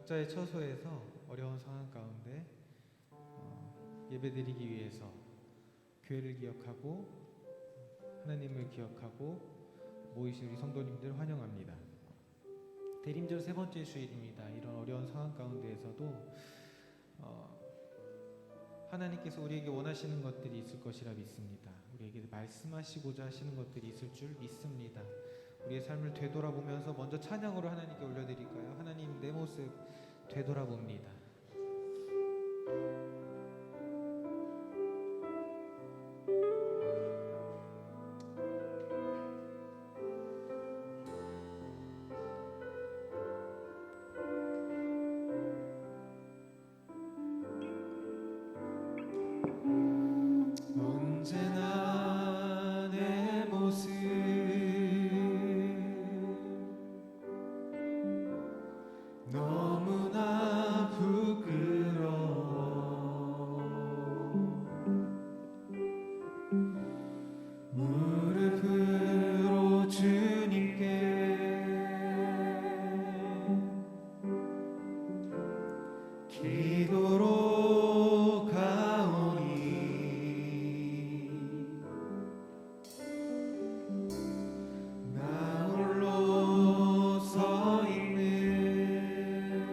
각자의 처소에서 어려운 상황 가운데 예배드리기 위해서 교회를 기억하고 하나님을 기억하고 모이신 우리 성도님들 환영합니다. 대림절 세 번째 주일입니다. 이런 어려운 상황 가운데에서도 하나님께서 우리에게 원하시는 것들이 있을 것이라 믿습니다. 우리에게 말씀하시고자 하시는 것들이 있을 줄 믿습니다. 우리의 삶을 되돌아보면서 먼저 찬양으로 하나님께 올려드릴까요? 하나님, 내 모습 되돌아봅니다. 언제나 내 모습 너무나 부끄러워 무릎으로 주님께 기도로 가오니 나 홀로 서 있는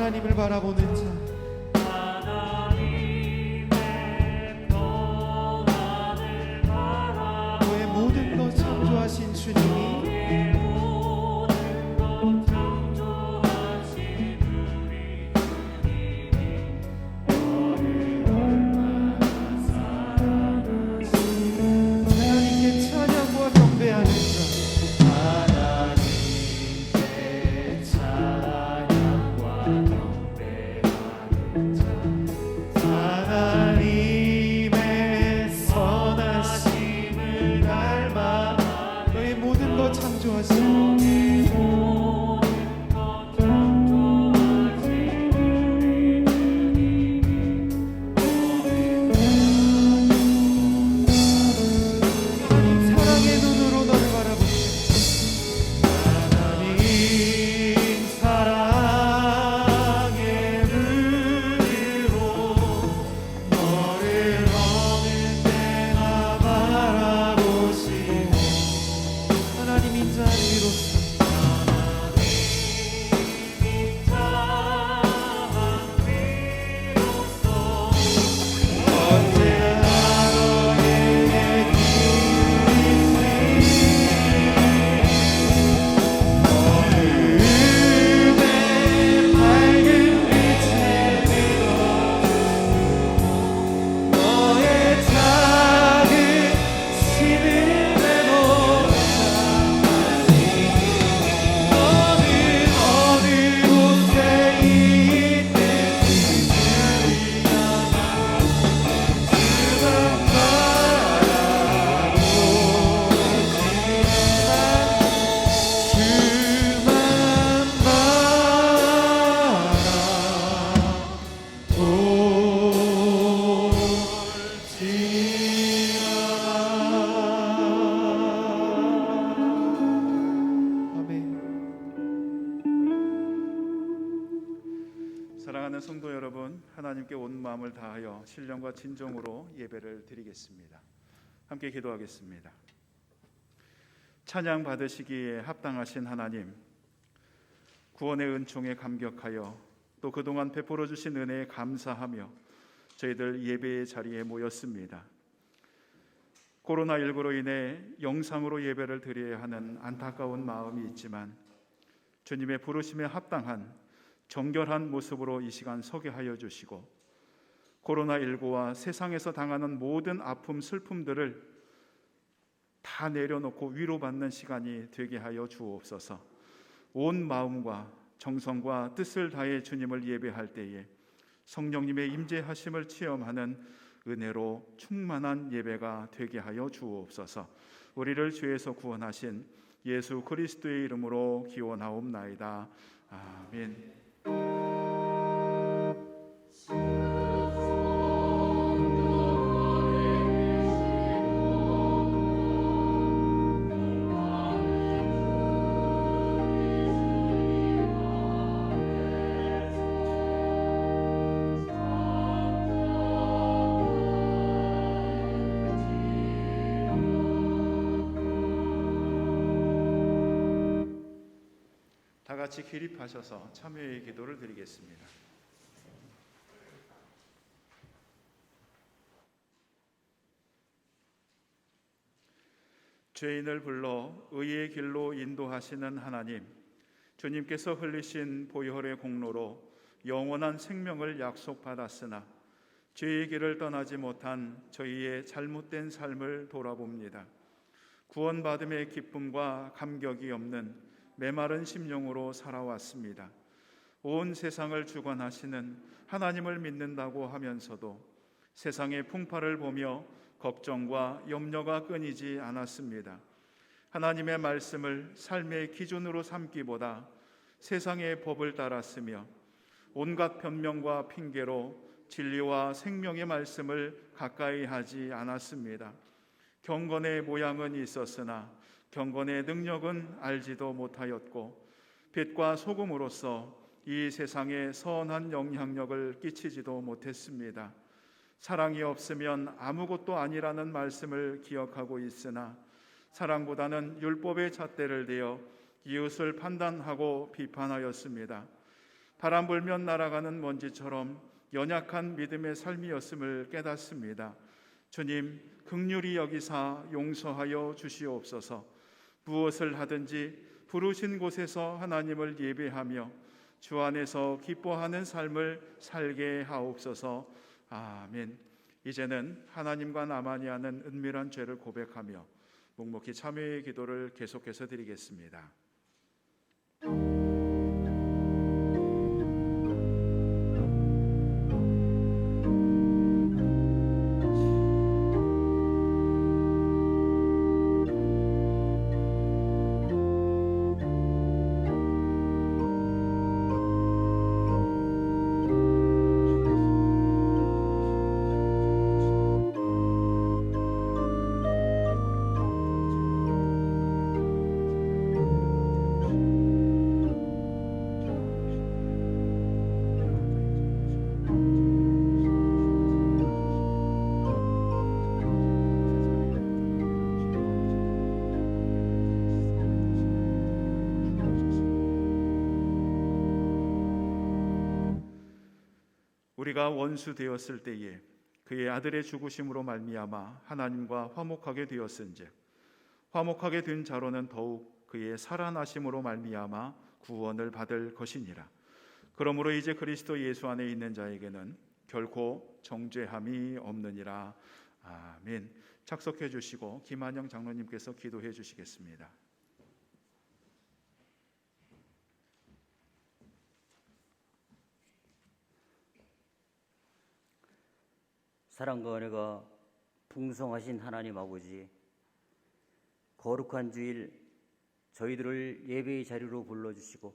하나님을 바라보는 자, 너의 모든 것 창조하신 주님이 하나님께 찬양과 경배하는 자, 하나님께 찬양과 경배하는 자, 하나님의 선하심을 닮아 너의 모든 것 창조하신 사랑하는 성도 여러분, 하나님께 온 마음을 다하여 신령과 진정으로 예배를 드리겠습니다. 함께 기도하겠습니다. 찬양 받으시기에 합당하신 하나님, 구원의 은총에 감격하여 또 그동안 베풀어 주신 은혜에 감사하며 저희들 예배의 자리에 모였습니다. 코로나19로 인해 영상으로 예배를 드려야 하는 안타까운 마음이 있지만 주님의 부르심에 합당한 정결한 모습으로 이 시간 서게 하여 주시고, 코로나19와 세상에서 당하는 모든 아픔, 슬픔들을 다 내려놓고 위로받는 시간이 되게 하여 주옵소서. 온 마음과 정성과 뜻을 다해 주님을 예배할 때에 성령님의 임재하심을 체험하는 은혜로 충만한 예배가 되게 하여 주옵소서. 우리를 죄에서 구원하신 예수 그리스도의 이름으로 기원하옵나이다. 아멘. 다 같이 기립하셔서 참여의 기도를 드리겠습니다. 죄인을 불러 의의 길로 인도하시는 하나님, 주님께서 흘리신 보혈의 공로로 영원한 생명을 약속받았으나 죄의 길을 떠나지 못한 저희의 잘못된 삶을 돌아봅니다. 구원받음의 기쁨과 감격이 없는 메마른 심령으로 살아왔습니다. 온 세상을 주관하시는 하나님을 믿는다고 하면서도 세상의 풍파를 보며 걱정과 염려가 끊이지 않았습니다. 하나님의 말씀을 삶의 기준으로 삼기보다 세상의 법을 따랐으며 온갖 변명과 핑계로 진리와 생명의 말씀을 가까이 하지 않았습니다. 경건의 모양은 있었으나 경건의 능력은 알지도 못하였고, 빛과 소금으로서 이 세상에 선한 영향력을 끼치지도 못했습니다. 사랑이 없으면 아무것도 아니라는 말씀을 기억하고 있으나 사랑보다는 율법의 잣대를 대어 이웃을 판단하고 비판하였습니다. 바람 불면 날아가는 먼지처럼 연약한 믿음의 삶이었음을 깨닫습니다. 주님, 긍휼히 여기사 용서하여 주시옵소서. 무엇을 하든지 부르신 곳에서 하나님을 예배하며 주 안에서 기뻐하는 삶을 살게 하옵소서. 아멘. 이제는 하나님과 나만이 아는 은밀한 죄를 고백하며 묵묵히 참회의 기도를 계속해서 드리겠습니다. 우리가 원수 되었을 때에 그의 아들의 죽으심으로 말미암아 하나님과 화목하게 되었은즉 화목하게 된 자로는 더욱 그의 살아나심으로 말미암아 구원을 받을 것이니라. 그러므로 이제 그리스도 예수 안에 있는 자에게는 결코 정죄함이 없느니라. 아멘. 착석해 주시고 김한영 장로님께서 기도해 주시겠습니다. 사랑과 은혜가 풍성하신 하나님 아버지, 거룩한 주일 저희들을 예배의 자리로 불러주시고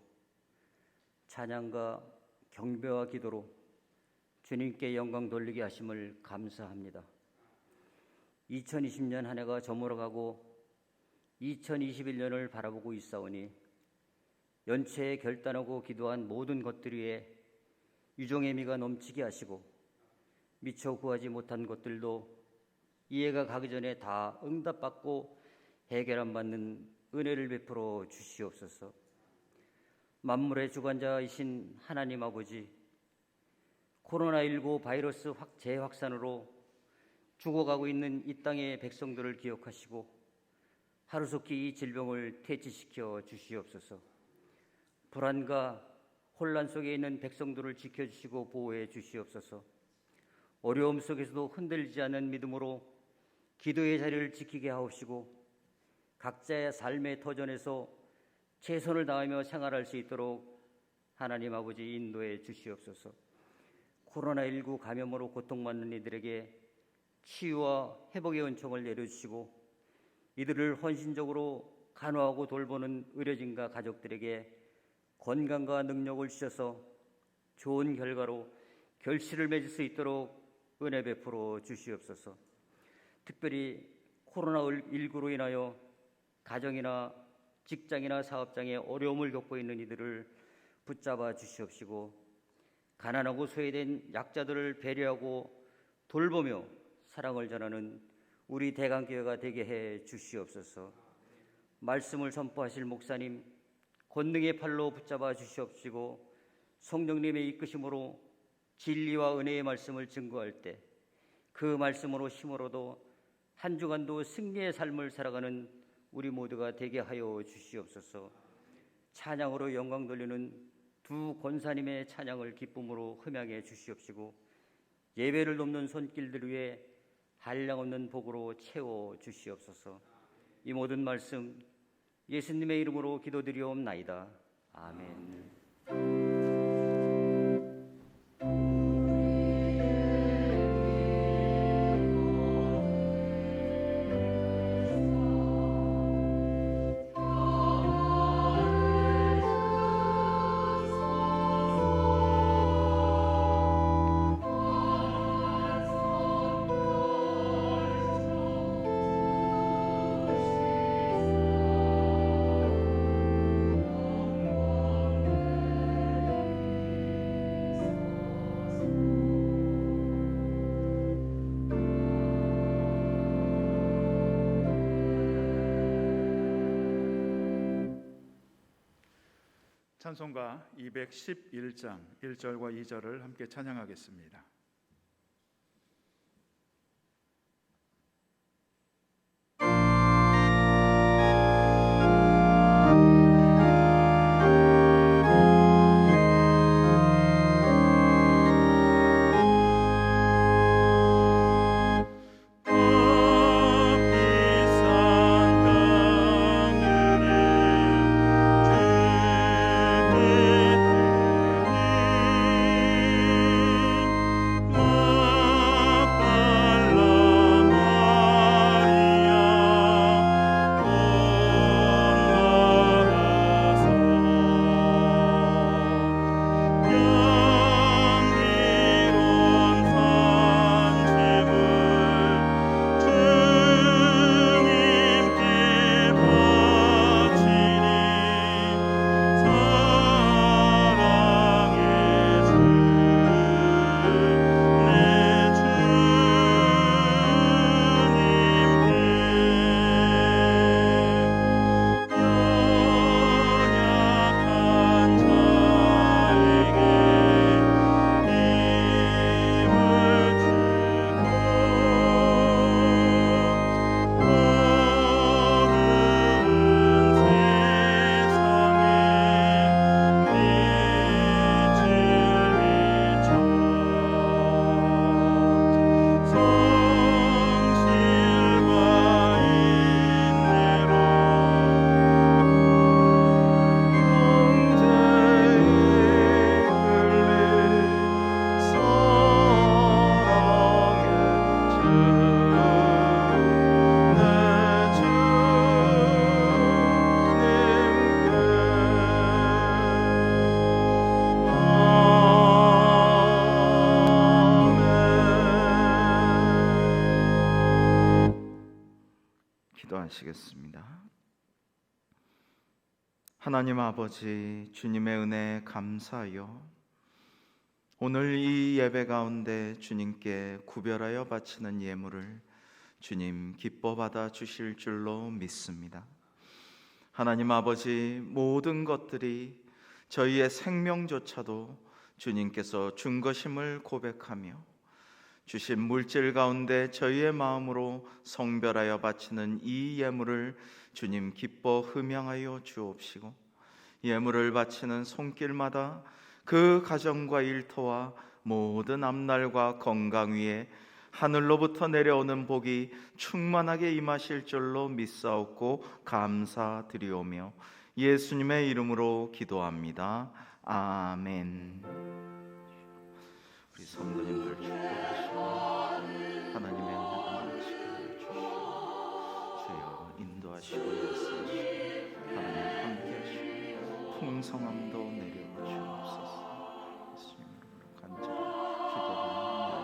찬양과 경배와 기도로 주님께 영광 돌리게 하심을 감사합니다. 2020년 한 해가 저물어가고 2021년을 바라보고 있사오니 연초에 결단하고 기도한 모든 것들 위에 유종의 미가 넘치게 하시고 미처 구하지 못한 것들도 이해가 가기 전에 다 응답받고 해결안 받는 은혜를 베풀어 주시옵소서. 만물의 주관자이신 하나님 아버지, 코로나19 바이러스 재확산으로 죽어가고 있는 이 땅의 백성들을 기억하시고 하루속히 이 질병을 퇴치시켜 주시옵소서. 불안과 혼란 속에 있는 백성들을 지켜주시고 보호해 주시옵소서. 어려움 속에서도 흔들리지 않는 믿음으로 기도의 자리를 지키게 하옵시고 각자의 삶의 터전에서 최선을 다하며 생활할 수 있도록 하나님 아버지 인도해 주시옵소서. 코로나19 감염으로 고통받는 이들에게 치유와 회복의 은총을 내려주시고 이들을 헌신적으로 간호하고 돌보는 의료진과 가족들에게 건강과 능력을 주셔서 좋은 결과로 결실을 맺을 수 있도록 은혜 베풀어 주시옵소서. 특별히 코로나19로 인하여 가정이나 직장이나 사업장에 어려움을 겪고 있는 이들을 붙잡아 주시옵시고 가난하고 소외된 약자들을 배려하고 돌보며 사랑을 전하는 우리 대강교회가 되게 해 주시옵소서. 말씀을 선포하실 목사님 권능의 팔로 붙잡아 주시옵시고 성령님의 이끄심으로 진리와 은혜의 말씀을 증거할 때 그 말씀으로 힘으로도 한 주간도 승리의 삶을 살아가는 우리 모두가 되게 하여 주시옵소서. 찬양으로 영광 돌리는 두 권사님의 찬양을 기쁨으로 흠양해 주시옵시고 예배를 돕는 손길들 위에 한량없는 복으로 채워 주시옵소서. 이 모든 말씀 예수님의 이름으로 기도드리옵나이다. 아멘. 찬송가 211장 1절과 2절을 함께 찬양하겠습니다. 기도하시겠습니다. 하나님 아버지, 주님의 은혜에 감사하여 오늘 이 예배 가운데 주님께 구별하여 바치는 예물을 주님 기뻐 받아 주실 줄로 믿습니다. 하나님 아버지, 모든 것들이 저희의 생명조차도 주님께서 준 것임을 고백하며 주신 물질 가운데 저희의 마음으로 성별하여 바치는 이 예물을 주님 기뻐 흠양하여 주옵시고, 예물을 바치는 손길마다 그 가정과 일터와 모든 앞날과 건강 위에 하늘로부터 내려오는 복이 충만하게 임하실 줄로 믿사옵고 감사드리오며 예수님의 이름으로 기도합니다. 아멘. 우리 성도님들 축복하시고 하나님의 은혜가 넘치게 주시고 주여 인도하시고 역사하시고 하나님 함께하시고 풍성함도 내려 주옵소서. 예수님 이름으로 간절히 기도드립니다.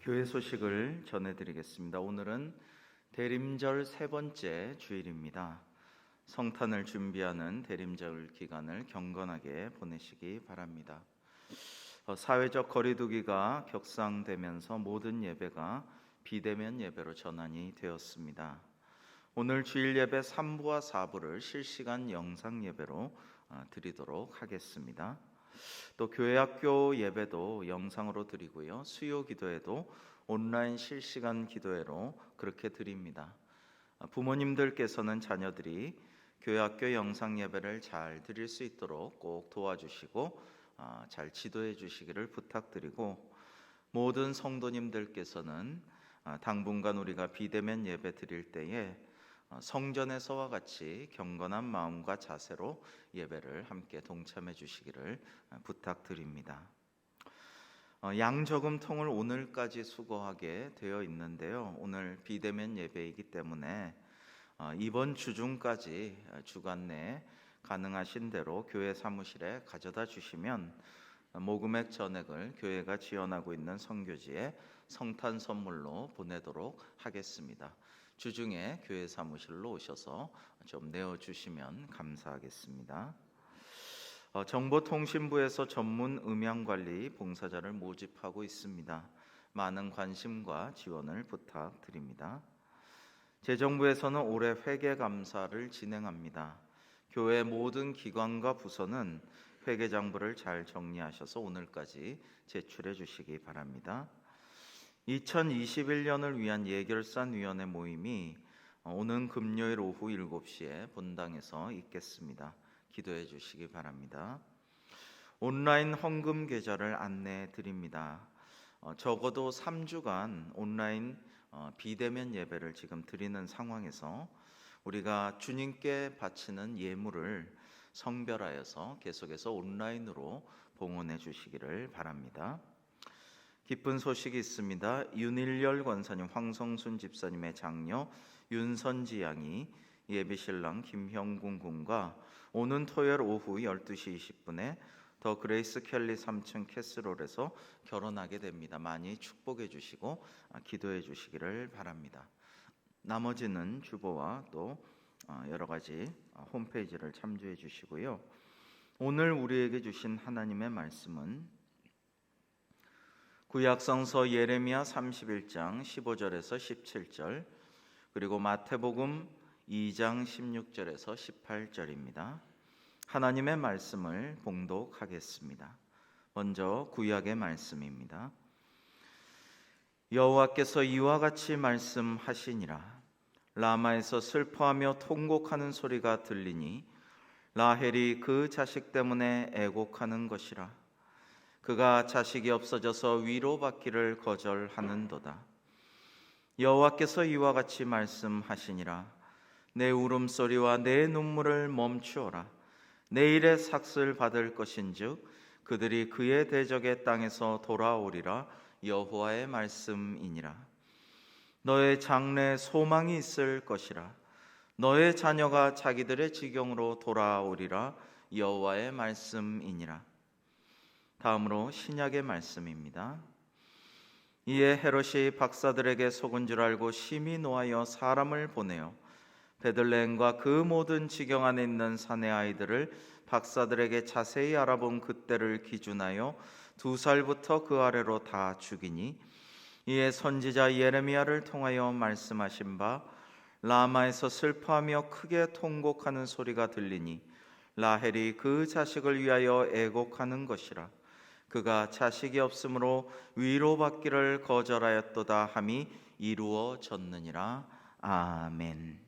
교회 소식을 전해드리겠습니다. 오늘은 대림절 세 번째 주일입니다. 성탄을 준비하는 대림절 기간을 경건하게 보내시기 바랍니다. 사회적 거리두기가 격상되면서 모든 예배가 비대면 예배로 전환이 되었습니다. 오늘 주일 예배 3부와 4부를 실시간 영상 예배로 드리도록 하겠습니다. 또 교회 학교 예배도 영상으로 드리고요. 수요 기도회도 온라인 실시간 기도회로 그렇게 드립니다. 부모님들께서는 자녀들이 교회 학교 영상 예배를 잘 드릴 수 있도록 꼭 도와주시고 잘 지도해 주시기를 부탁드리고, 모든 성도님들께서는 당분간 우리가 비대면 예배 드릴 때에 성전에서와 같이 경건한 마음과 자세로 예배를 함께 동참해 주시기를 부탁드립니다. 양저금통을 오늘까지 수거하게 되어 있는데요. 오늘 비대면 예배이기 때문에 이번 주 중까지 주간 내에 가능하신 대로 교회 사무실에 가져다 주시면 모금액 전액을 교회가 지원하고 있는 선교지에 성탄 선물로 보내도록 하겠습니다. 주중에 교회 사무실로 오셔서 좀 내어주시면 감사하겠습니다. 정보통신부에서 전문 음향관리 봉사자를 모집하고 있습니다. 많은 관심과 지원을 부탁드립니다. 재정부에서는 올해 회계감사를 진행합니다. 교회 모든 기관과 부서는 회계장부를 잘 정리하셔서 오늘까지 제출해 주시기 바랍니다. 2021년을 위한 예결산위원회 모임이 오는 금요일 오후 7시에 본당에서 있겠습니다. 기도해 주시기 바랍니다. 온라인 헌금 계좌를 안내해 드립니다. 적어도 3주간 온라인 비대면 예배를 지금 드리는 상황에서 우리가 주님께 바치는 예물을 성별하여서 계속해서 온라인으로 봉헌해 주시기를 바랍니다. 기쁜 소식이 있습니다. 윤일열 권사님, 황성순 집사님의 장녀 윤선지 양이 예비신랑 김형군 군과 오는 토요일 오후 12시 20분에 더 그레이스 켈리 3층 캐스롤에서 결혼하게 됩니다. 많이 축복해 주시고 기도해 주시기를 바랍니다. 나머지는 주보와 또 여러 가지 홈페이지를 참조해 주시고요. 오늘 우리에게 주신 하나님의 말씀은 구약성서 예레미야 31장 15절에서 17절, 그리고 마태복음 2장 16절에서 18절입니다. 하나님의 말씀을 봉독하겠습니다. 먼저 구약의 말씀입니다. 여호와께서 이와 같이 말씀하시니라. 라마에서 슬퍼하며 통곡하는 소리가 들리니 라헬이 그 자식 때문에 애곡하는 것이라. 그가 자식이 없어져서 위로받기를 거절하는도다. 여호와께서 이와 같이 말씀하시니라. 내 울음소리와 내 눈물을 멈추어라. 내일의 삭슬 받을 것인즉 그들이 그의 대적의 땅에서 돌아오리라. 여호와의 말씀이니라. 너의 장래에 소망이 있을 것이라. 너의 자녀가 자기들의 지경으로 돌아오리라. 여호와의 말씀이니라. 다음으로 신약의 말씀입니다. 이에 헤롯이 박사들에게 속은 줄 알고 심히 노하여 사람을 보내어 베들레헴과 그 모든 지경 안에 있는 사내 아이들을 박사들에게 자세히 알아본 그때를 기준하여 2살부터 그 아래로 다 죽이니, 이에 선지자 예레미야를 통하여 말씀하신 바 라마에서 슬퍼하며 크게 통곡하는 소리가 들리니 라헬이 그 자식을 위하여 애곡하는 것이라. 그가 자식이 없으므로 위로받기를 거절하였도다 함이 이루어졌느니라. 아멘.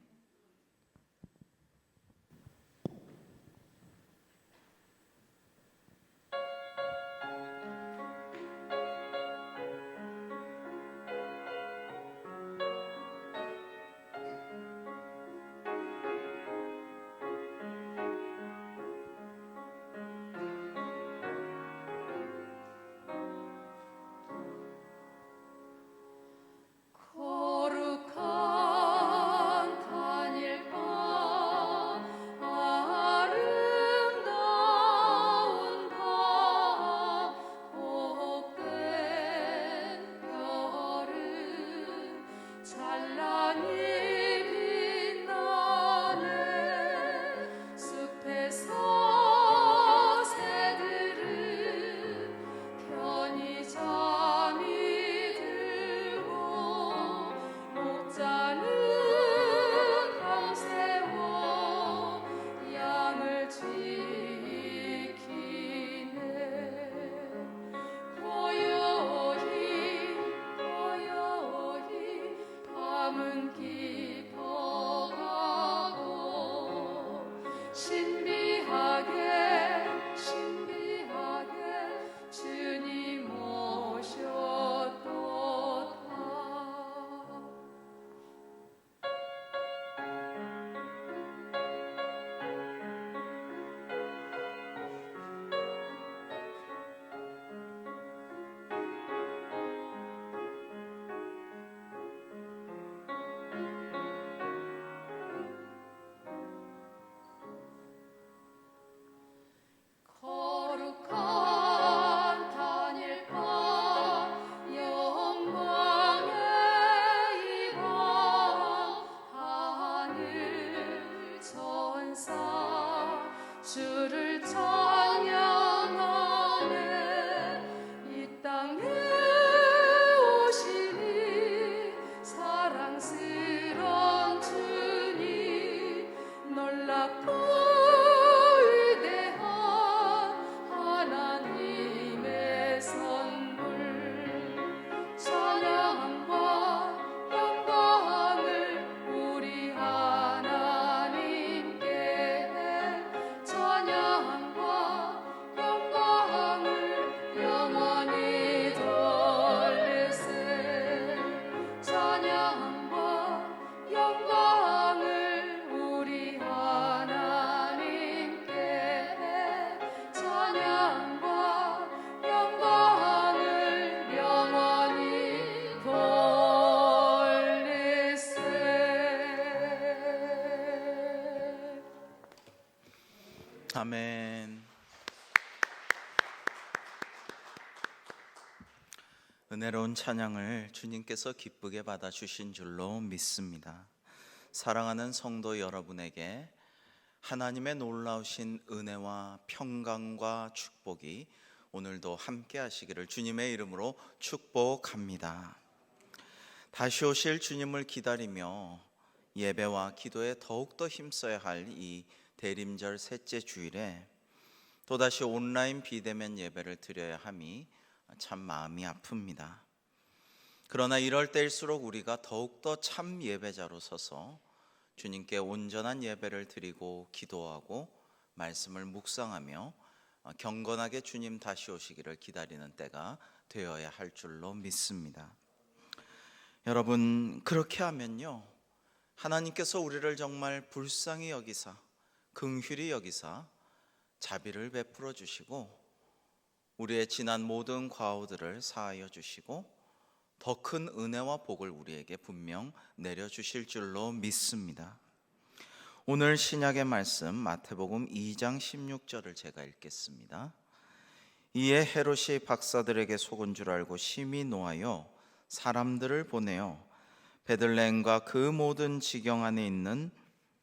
사랑스러운 아멘. 은혜로운 찬양을 주님께서 기쁘게 받아주신 줄로 믿습니다. 사랑하는 성도 여러분에게 하나님의 놀라우신 은혜와 평강과 축복이 오늘도 함께 하시기를 주님의 이름으로 축복합니다. 다시 오실 주님을 기다리며 예배와 기도에 더욱더 힘써야 할 이 대림절 셋째 주일에 또다시 온라인 비대면 예배를 드려야 함이 참 마음이 아픕니다. 그러나 이럴 때일수록 우리가 더욱더 참 예배자로 서서 주님께 온전한 예배를 드리고 기도하고 말씀을 묵상하며 경건하게 주님 다시 오시기를 기다리는 때가 되어야 할 줄로 믿습니다. 여러분, 그렇게 하면요, 하나님께서 우리를 정말 불쌍히 여기사 긍휼히 여기사 자비를 베풀어 주시고 우리의 지난 모든 과오들을 사하여 주시고 더 큰 은혜와 복을 우리에게 분명 내려주실 줄로 믿습니다. 오늘 신약의 말씀 마태복음 2장 16절을 제가 읽겠습니다. 이에 헤롯이 박사들에게 속은 줄 알고 심히 노하여 사람들을 보내어 베들레헴과 그 모든 지경 안에 있는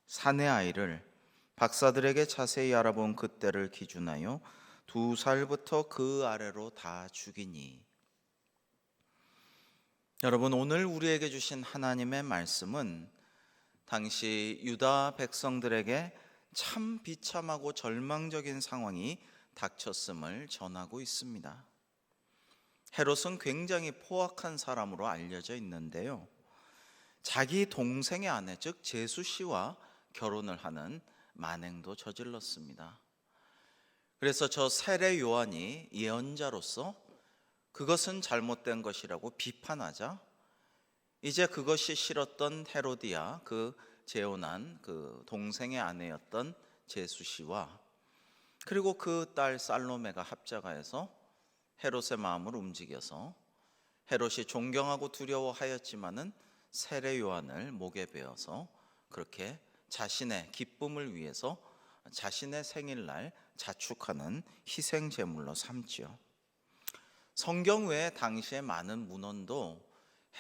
사내 아이를 박사들에게 자세히 알아본 그때를 기준하여 2살부터 그 아래로 다 죽이니. 여러분, 오늘 우리에게 주신 하나님의 말씀은 당시 유다 백성들에게 참 비참하고 절망적인 상황이 닥쳤음을 전하고 있습니다. 헤롯은 굉장히 포악한 사람으로 알려져 있는데요, 자기 동생의 아내 즉 제수 씨와 결혼을 하는 만행도 저질렀습니다. 그래서 저 세례 요한이 예언자로서 그것은 잘못된 것이라고 비판하자 이제 그것이 싫었던 헤로디아, 그 재혼한 그 동생의 아내였던 제수 씨와 그리고 그 딸 살로메가 합작하여서 헤롯의 마음을 움직여서 헤롯이 존경하고 두려워하였지만은 세례 요한을 목에 베어서 그렇게 자신의 기쁨을 위해서 자신의 생일날 자축하는 희생 제물로 삼지요. 성경 외에 당시의 많은 문헌도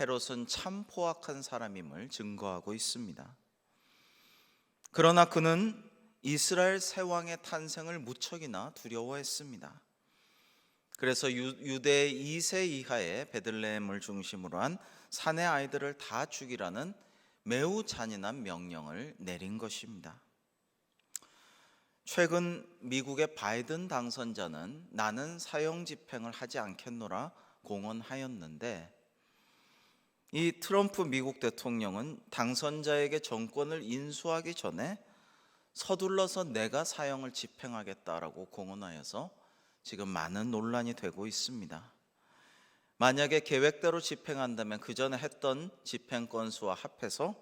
헤롯은 참 포악한 사람임을 증거하고 있습니다. 그러나 그는 이스라엘 새 왕의 탄생을 무척이나 두려워했습니다. 그래서 유대 2세 이하의 베들레헴을 중심으로 한 사내 아이들을 다 죽이라는 매우 잔인한 명령을 내린 것입니다. 최근 미국의 바이든 당선자는 나는 사형 집행을 하지 않겠노라 공언하였는데, 이 트럼프 미국 대통령은 당선자에게 정권을 인수하기 전에 서둘러서 내가 사형을 집행하겠다라고 공언하여서 지금 많은 논란이 되고 있습니다. 만약에 계획대로 집행한다면 그 전에 했던 집행 건수와 합해서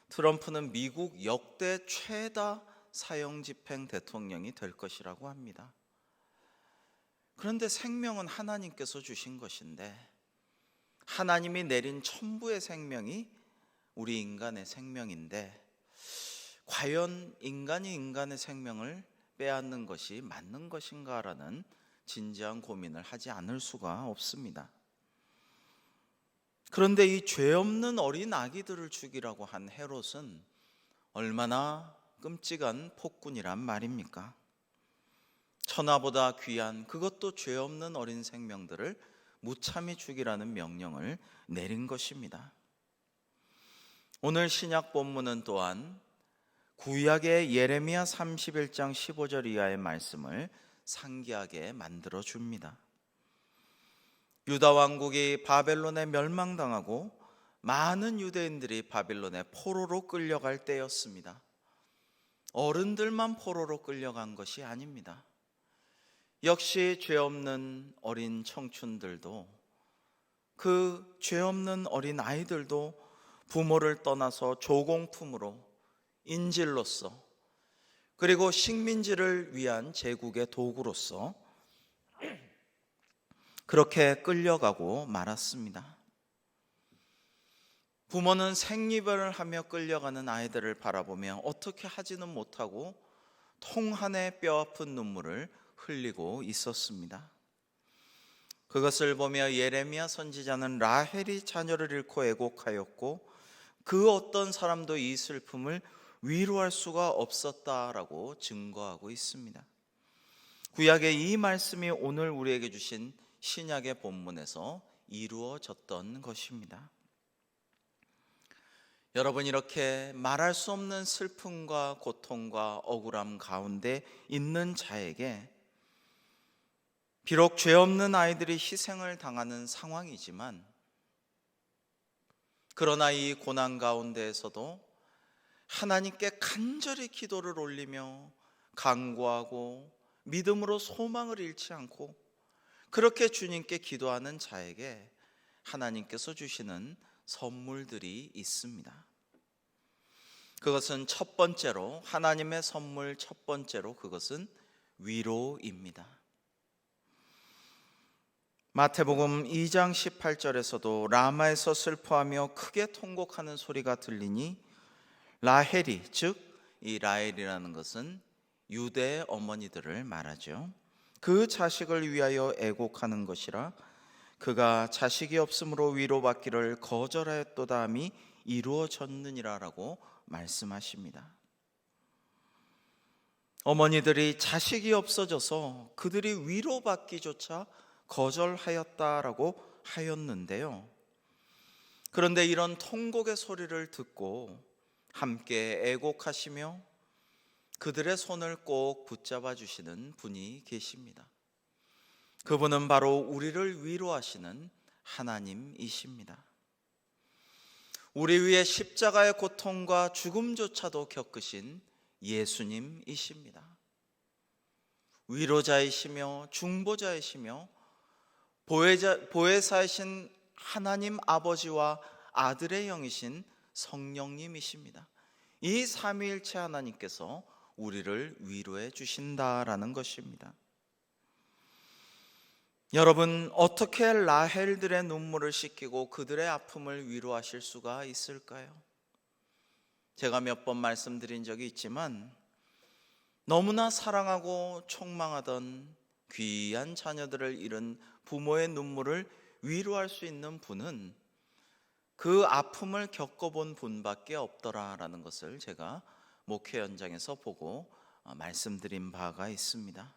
트럼프는 미국 역대 최다 사형 집행 대통령이 될 것이라고 합니다. 그런데 생명은 하나님께서 주신 것인데 하나님이 내린 천부의 생명이 우리 인간의 생명인데 과연 인간이 인간의 생명을 빼앗는 것이 맞는 것인가라는 진지한 고민을 하지 않을 수가 없습니다. 그런데 이 죄 없는 어린 아기들을 죽이라고 한 헤롯은 얼마나 끔찍한 폭군이란 말입니까? 천하보다 귀한, 그것도 죄 없는 어린 생명들을 무참히 죽이라는 명령을 내린 것입니다. 오늘 신약 본문은 또한 구약의 예레미야 31장 15절 이하의 말씀을 상기하게 만들어 줍니다. 유다 왕국이 바벨론에 멸망당하고 많은 유대인들이 바빌론에 포로로 끌려갈 때였습니다. 어른들만 포로로 끌려간 것이 아닙니다. 역시 죄 없는 어린 청춘들도, 그 죄 없는 어린 아이들도 부모를 떠나서 조공품으로, 인질로서, 그리고 식민지를 위한 제국의 도구로서 그렇게 끌려가고 말았습니다. 부모는 생리별을 하며 끌려가는 아이들을 바라보며 어떻게 하지는 못하고 통 한 해 뼈아픈 눈물을 흘리고 있었습니다. 그것을 보며 예레미야 선지자는 라헬이 자녀를 잃고 애곡하였고 그 어떤 사람도 이 슬픔을 위로할 수가 없었다라고 증거하고 있습니다. 구약의 이 말씀이 오늘 우리에게 주신 신약의 본문에서 이루어졌던 것입니다. 여러분, 이렇게 말할 수 없는 슬픔과 고통과 억울함 가운데 있는 자에게 비록 죄 없는 아이들이 희생을 당하는 상황이지만, 그러나 이 고난 가운데에서도 하나님께 간절히 기도를 올리며 간구하고 믿음으로 소망을 잃지 않고 그렇게 주님께 기도하는 자에게 하나님께서 주시는 선물들이 있습니다. 그것은 첫 번째로, 하나님의 선물 첫 번째로 그것은 위로입니다. 마태복음 2장 18절에서도 라마에서 슬퍼하며 크게 통곡하는 소리가 들리니 라헬이, 즉 이 라헬이라는 것은 유대의 어머니들을 말하죠. 그 자식을 위하여 애곡하는 것이라 그가 자식이 없으므로 위로받기를 거절하였도다 함이 이루어졌느니라라고 말씀하십니다. 어머니들이 자식이 없어져서 그들이 위로받기조차 거절하였다라고 하였는데요. 그런데 이런 통곡의 소리를 듣고 함께 애곡하시며 그들의 손을 꼭 붙잡아 주시는 분이 계십니다. 그분은 바로 우리를 위로하시는 하나님이십니다. 우리 위에 십자가의 고통과 죽음조차도 겪으신 예수님이십니다. 위로자이시며 중보자이시며 보혜사이신 하나님 아버지와 아들의 영이신 성령님이십니다. 이 삼위일체 하나님께서 우리를 위로해 주신다라는 것입니다. 여러분, 어떻게 라헬들의 눈물을 씻기고 그들의 아픔을 위로하실 수가 있을까요? 제가 몇 번 말씀드린 적이 있지만 너무나 사랑하고 촉망하던 귀한 자녀들을 잃은 부모의 눈물을 위로할 수 있는 분은 그 아픔을 겪어본 분밖에 없더라라는 것을 제가 목회 현장에서 보고 말씀드린 바가 있습니다.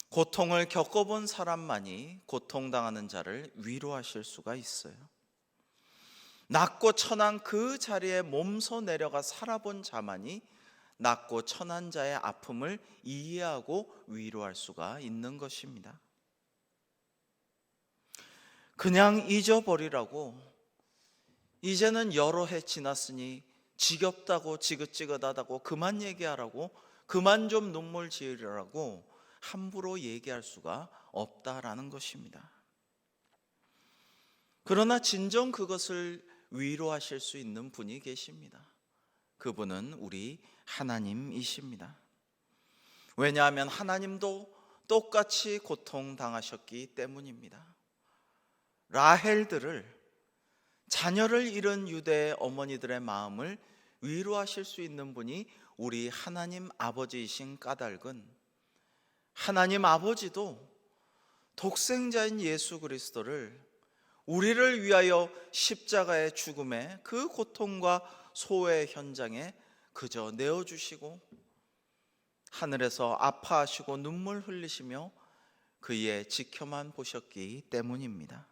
고통을 겪어본 사람만이 고통당하는 자를 위로하실 수가 있어요. 낮고 천한 그 자리에 몸소 내려가 살아본 자만이 낮고 천한 자의 아픔을 이해하고 위로할 수가 있는 것입니다. 그냥 잊어버리라고, 이제는 여러 해 지났으니 지겹다고 지긋지긋하다고 그만 얘기하라고, 그만 좀 눈물 지으라고 함부로 얘기할 수가 없다라는 것입니다. 그러나 진정 그것을 위로하실 수 있는 분이 계십니다. 그분은 우리 하나님이십니다. 왜냐하면 하나님도 똑같이 고통당하셨기 때문입니다. 라헬들을, 자녀를 잃은 유대의 어머니들의 마음을 위로하실 수 있는 분이 우리 하나님 아버지이신 까닭은, 하나님 아버지도 독생자인 예수 그리스도를 우리를 위하여 십자가의 죽음의 그 고통과 소외의 현장에 그저 내어주시고 하늘에서 아파하시고 눈물 흘리시며 그의 지켜만 보셨기 때문입니다.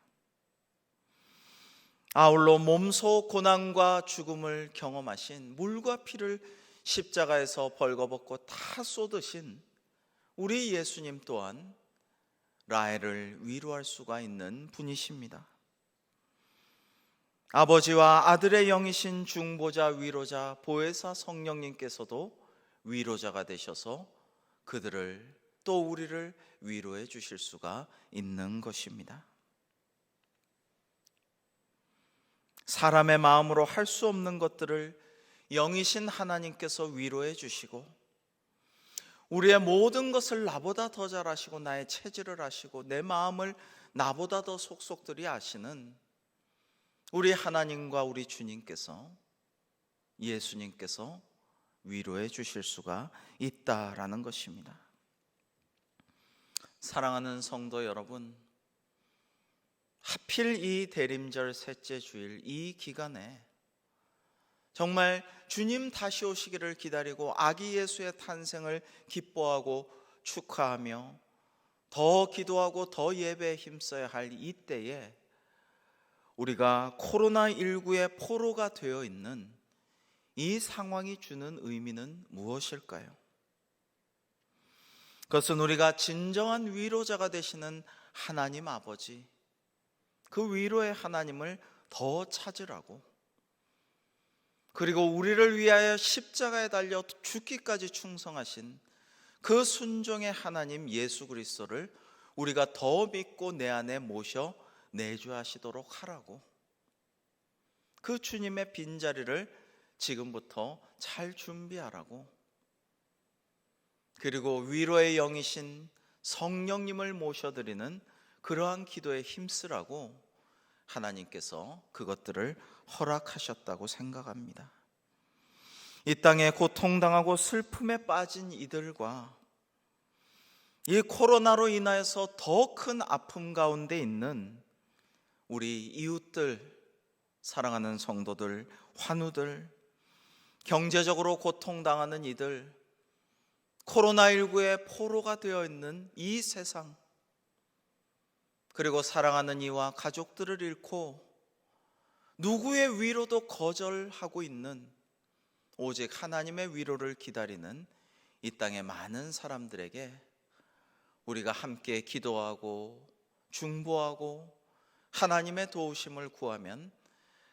아울러 몸소 고난과 죽음을 경험하신, 물과 피를 십자가에서 벌거벗고 다 쏟으신 우리 예수님 또한 라헬을 위로할 수가 있는 분이십니다. 아버지와 아들의 영이신 중보자, 위로자, 보혜사 성령님께서도 위로자가 되셔서 그들을, 또 우리를 위로해 주실 수가 있는 것입니다. 사람의 마음으로 할 수 없는 것들을 영이신 하나님께서 위로해 주시고, 우리의 모든 것을 나보다 더 잘 아시고 나의 체질을 아시고 내 마음을 나보다 더 속속들이 아시는 우리 하나님과 우리 주님께서, 예수님께서 위로해 주실 수가 있다라는 것입니다. 사랑하는 성도 여러분, 하필 이 대림절 셋째 주일 이 기간에 정말 주님 다시 오시기를 기다리고 아기 예수의 탄생을 기뻐하고 축하하며 더 기도하고 더 예배에 힘써야 할 이때에 우리가 코로나19의 포로가 되어 있는 이 상황이 주는 의미는 무엇일까요? 그것은 우리가 진정한 위로자가 되시는 하나님 아버지, 그 위로의 하나님을 더 찾으라고, 그리고 우리를 위하여 십자가에 달려 죽기까지 충성하신 그 순종의 하나님 예수 그리스도를 우리가 더 믿고 내 안에 모셔 내주하시도록 하라고, 그 주님의 빈자리를 지금부터 잘 준비하라고, 그리고 위로의 영이신 성령님을 모셔드리는 그러한 기도에 힘쓰라고 하나님께서 그것들을 허락하셨다고 생각합니다. 이 땅에 고통당하고 슬픔에 빠진 이들과 이 코로나로 인하여서 더 큰 아픔 가운데 있는 우리 이웃들, 사랑하는 성도들, 환우들, 경제적으로 고통당하는 이들, 코로나19의 포로가 되어 있는 이 세상, 그리고 사랑하는 이와 가족들을 잃고 누구의 위로도 거절하고 있는 오직 하나님의 위로를 기다리는 이 땅의 많은 사람들에게 우리가 함께 기도하고 중보하고 하나님의 도우심을 구하면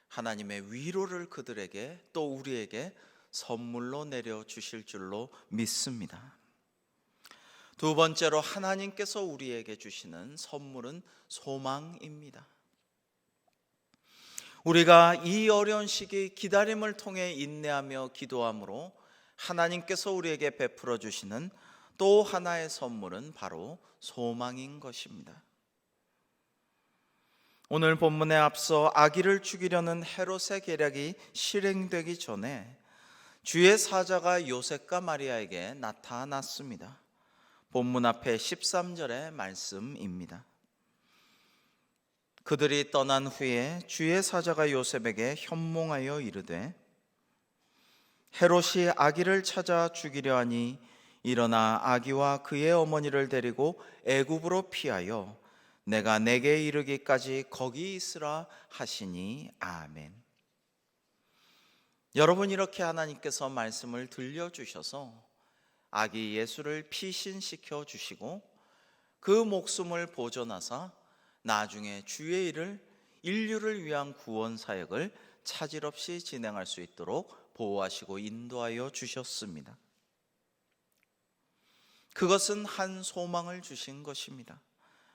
하나님의 위로를 그들에게 또 우리에게 선물로 내려주실 줄로 믿습니다. 두 번째로 하나님께서 우리에게 주시는 선물은 소망입니다. 우리가 이 어려운 시기 기다림을 통해 인내하며 기도함으로 하나님께서 우리에게 베풀어 주시는 또 하나의 선물은 바로 소망인 것입니다. 오늘 본문에 앞서 아기를 죽이려는 헤롯의 계략이 실행되기 전에 주의 사자가 요셉과 마리아에게 나타났습니다. 본문 앞에 13절의 말씀입니다. 그들이 떠난 후에 주의 사자가 요셉에게 현몽하여 이르되 헤롯이 아기를 찾아 죽이려 하니 일어나 아기와 그의 어머니를 데리고 애굽으로 피하여 내가 내게 이르기까지 거기 있으라 하시니 아멘. 여러분, 이렇게 하나님께서 말씀을 들려주셔서 아기 예수를 피신시켜 주시고 그 목숨을 보존하사 나중에 주의 일을 인류를 위한 구원 사역을 차질 없이 진행할 수 있도록 보호하시고 인도하여 주셨습니다. 그것은 한 소망을 주신 것입니다.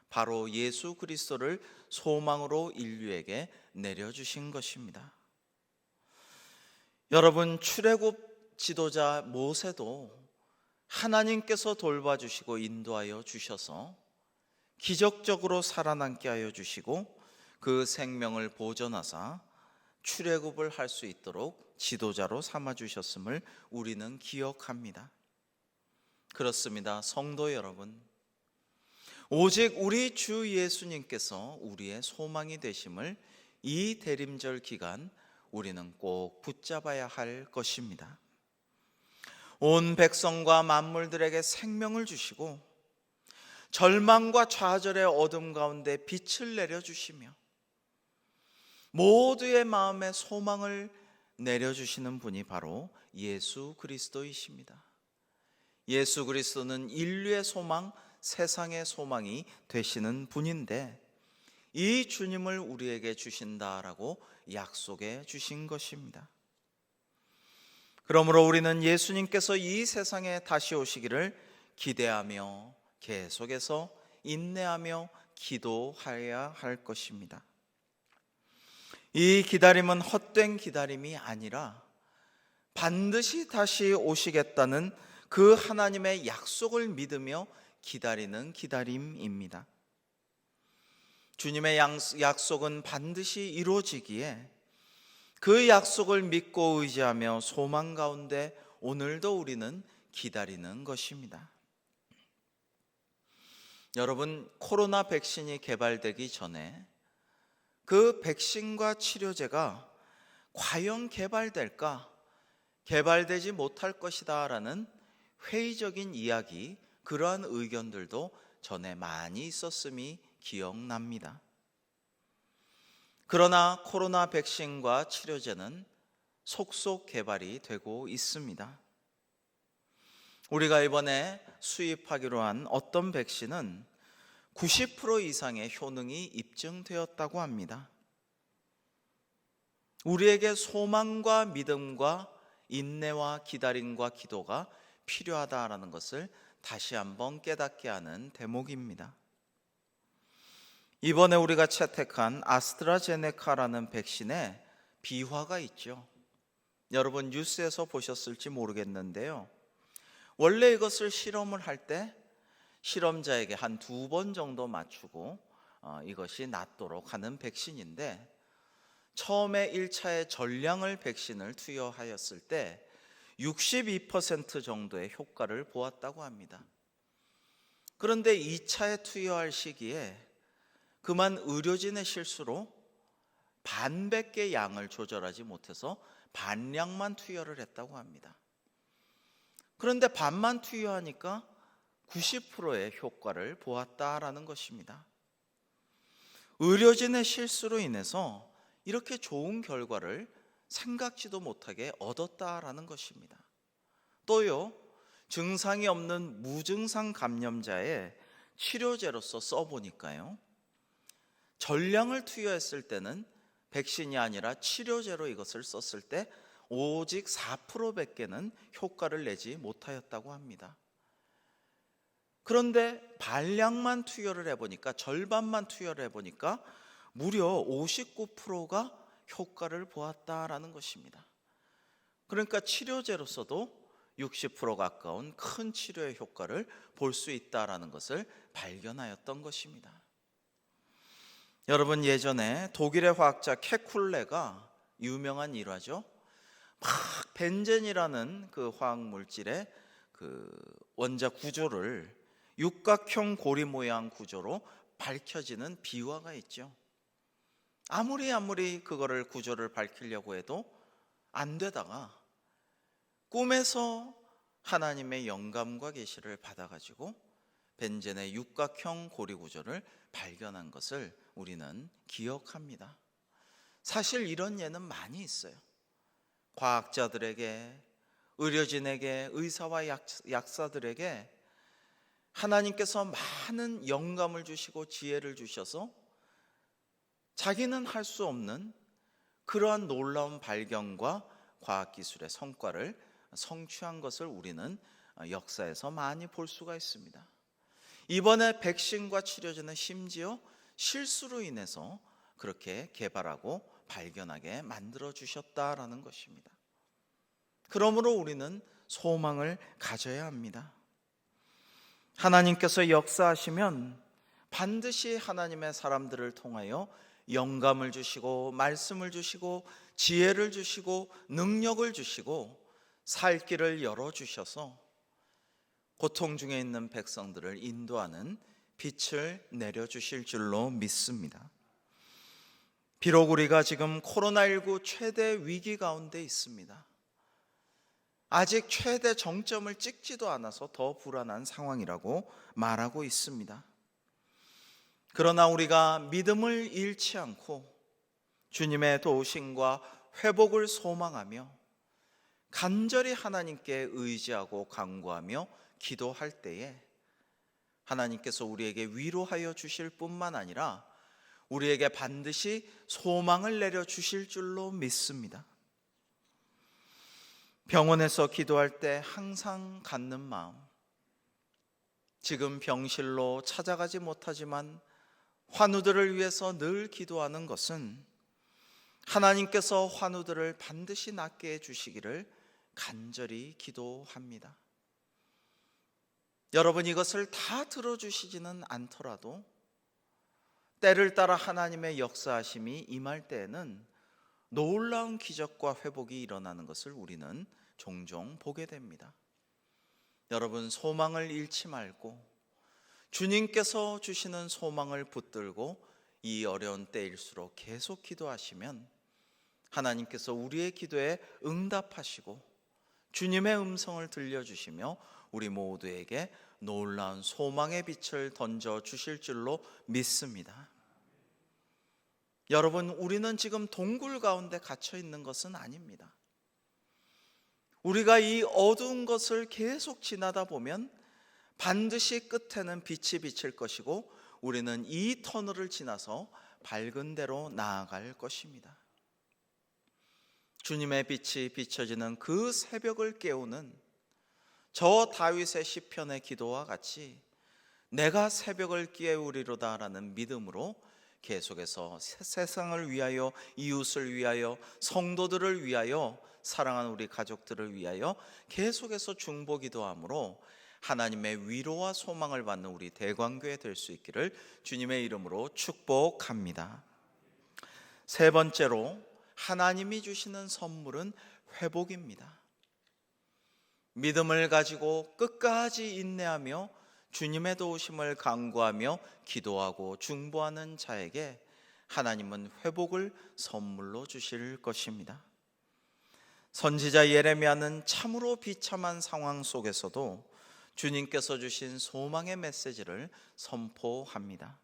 바로 예수 그리스도를 소망으로 인류에게 내려주신 것입니다. 여러분, 출애굽 지도자 모세도 하나님께서 돌봐주시고 인도하여 주셔서 기적적으로 살아남게 하여 주시고 그 생명을 보존하사 출애굽을 할 수 있도록 지도자로 삼아 주셨음을 우리는 기억합니다. 그렇습니다. 성도 여러분, 오직 우리 주 예수님께서 우리의 소망이 되심을 이 대림절 기간 우리는 꼭 붙잡아야 할 것입니다. 온 백성과 만물들에게 생명을 주시고 절망과 좌절의 어둠 가운데 빛을 내려주시며 모두의 마음에 소망을 내려주시는 분이 바로 예수 그리스도이십니다. 예수 그리스도는 인류의 소망, 세상의 소망이 되시는 분인데 이 주님을 우리에게 주신다라고 약속해 주신 것입니다. 그러므로 우리는 예수님께서 이 세상에 다시 오시기를 기대하며 계속해서 인내하며 기도해야 할 것입니다. 이 기다림은 헛된 기다림이 아니라 반드시 다시 오시겠다는 그 하나님의 약속을 믿으며 기다리는 기다림입니다. 주님의 약속은 반드시 이루어지기에 그 약속을 믿고 의지하며 소망 가운데 오늘도 우리는 기다리는 것입니다. 여러분, 코로나 백신이 개발되기 전에 그 백신과 치료제가 과연 개발될까? 개발되지 못할 것이다 라는 회의적인 이야기, 그러한 의견들도 전에 많이 있었음이 기억납니다. 그러나 코로나 백신과 치료제는 속속 개발이 되고 있습니다. 우리가 이번에 수입하기로 한 어떤 백신은 90% 이상의 효능이 입증되었다고 합니다. 우리에게 소망과 믿음과 인내와 기다림과 기도가 필요하다라는 것을 다시 한번 깨닫게 하는 대목입니다. 이번에 우리가 채택한 아스트라제네카라는 백신에 비화가 있죠. 여러분 뉴스에서 보셨을지 모르겠는데요. 원래 이것을 실험을 할 때 실험자에게 한 2번 정도 맞추고 이것이 낫도록 하는 백신인데, 처음에 1차에 전량을 백신을 투여하였을 때 62% 정도의 효과를 보았다고 합니다. 그런데 2차에 투여할 시기에 그만 의료진의 실수로 반밖에 양을 조절하지 못해서 반량만 투여를 했다고 합니다. 그런데 반만 투여하니까 90%의 효과를 보았다라는 것입니다. 의료진의 실수로 인해서 이렇게 좋은 결과를 생각지도 못하게 얻었다라는 것입니다. 또요, 증상이 없는 무증상 감염자의 치료제로서 써보니까요, 전량을 투여했을 때는 백신이 아니라 치료제로 이것을 썼을 때 오직 4%밖에는 효과를 내지 못하였다고 합니다. 그런데 반량만 투여를 해보니까, 절반만 투여를 해보니까 무려 59%가 효과를 보았다라는 것입니다. 그러니까 치료제로서도 60% 가까운 큰 치료의 효과를 볼 수 있다라는 것을 발견하였던 것입니다. 여러분, 예전에 독일의 화학자 케쿨레가 유명한 일화죠. 막 벤젠이라는 그 화학 물질의 그 원자 구조를 육각형 고리 모양 구조로 밝혀지는 비화가 있죠. 아무리 그거를 구조를 밝히려고 해도 안 되다가 꿈에서 하나님의 영감과 계시를 받아가지고 벤젠의 육각형 고리 구조를 발견한 것을 우리는 기억합니다. 사실 이런 예는 많이 있어요. 과학자들에게, 의료진에게, 의사와 약사들에게 하나님께서 많은 영감을 주시고 지혜를 주셔서 자기는 할 수 없는 그러한 놀라운 발견과 과학기술의 성과를 성취한 것을 우리는 역사에서 많이 볼 수가 있습니다. 이번에 백신과 치료제는 심지어 실수로 인해서 그렇게 개발하고 발견하게 만들어 주셨다라는 것입니다. 그러므로 우리는 소망을 가져야 합니다. 하나님께서 역사하시면 반드시 하나님의 사람들을 통하여 영감을 주시고 말씀을 주시고 지혜를 주시고 능력을 주시고 살 길을 열어주셔서 고통 중에 있는 백성들을 인도하는 빛을 내려주실 줄로 믿습니다. 비록 우리가 지금 코로나19 최대 위기 가운데 있습니다. 아직 최대 정점을 찍지도 않아서 더 불안한 상황이라고 말하고 있습니다. 그러나 우리가 믿음을 잃지 않고 주님의 도우심과 회복을 소망하며 간절히 하나님께 의지하고 간구하며 기도할 때에 하나님께서 우리에게 위로하여 주실 뿐만 아니라 우리에게 반드시 소망을 내려 주실 줄로 믿습니다. 병원에서 기도할 때 항상 갖는 마음, 지금 병실로 찾아가지 못하지만 환우들을 위해서 늘 기도하는 것은 하나님께서 환우들을 반드시 낫게 해주시기를 간절히 기도합니다. 여러분, 이것을 다 들어주시지는 않더라도 때를 따라 하나님의 역사하심이 임할 때에는 놀라운 기적과 회복이 일어나는 것을 우리는 종종 보게 됩니다. 여러분, 소망을 잃지 말고 주님께서 주시는 소망을 붙들고 이 어려운 때일수록 계속 기도하시면 하나님께서 우리의 기도에 응답하시고 주님의 음성을 들려주시며 우리 모두에게 놀라운 소망의 빛을 던져 주실 줄로 믿습니다. 여러분, 우리는 지금 동굴 가운데 갇혀 있는 것은 아닙니다. 우리가 이 어두운 것을 계속 지나다 보면 반드시 끝에는 빛이 비칠 것이고 우리는 이 터널을 지나서 밝은 데로 나아갈 것입니다. 주님의 빛이 비춰지는 그 새벽을 깨우는 저 다윗의 시편의 기도와 같이 내가 새벽을 깨우리로다라는 믿음으로 계속해서 세상을 위하여, 이웃을 위하여, 성도들을 위하여, 사랑하는 우리 가족들을 위하여 계속해서 중보 기도함으로 하나님의 위로와 소망을 받는 우리 대광교회 될 수 있기를 주님의 이름으로 축복합니다. 세 번째로 하나님이 주시는 선물은 회복입니다. 믿음을 가지고 끝까지 인내하며 주님의 도우심을 간구하며 기도하고 중보하는 자에게 하나님은 회복을 선물로 주실 것입니다. 선지자 예레미야는 참으로 비참한 상황 속에서도 주님께서 주신 소망의 메시지를 선포합니다.